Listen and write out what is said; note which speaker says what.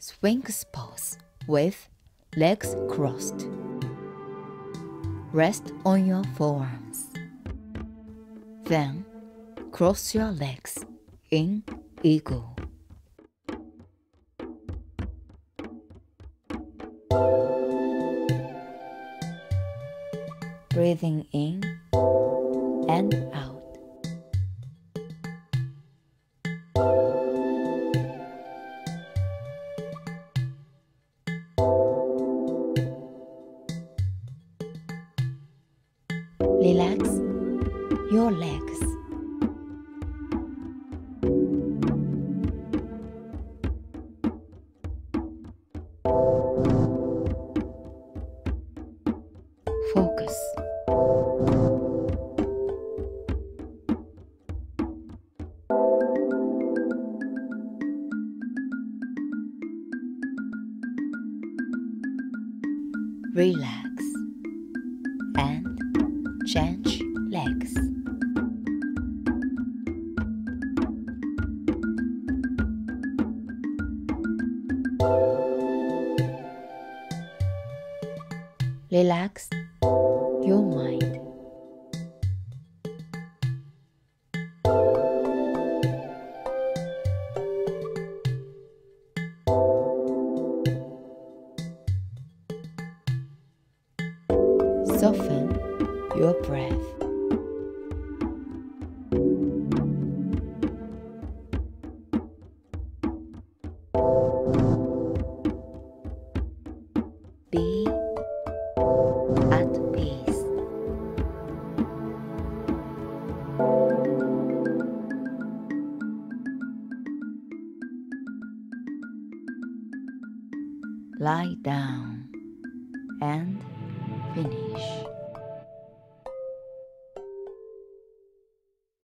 Speaker 1: Sphinx pose with legs crossed. Rest on your forearms. Then cross your legs in eagle. Breathing in and out. Relax your legs. Focus. Relax and change legs. Relax your mind. Soften your breath. Be at peace. Lie down and finish.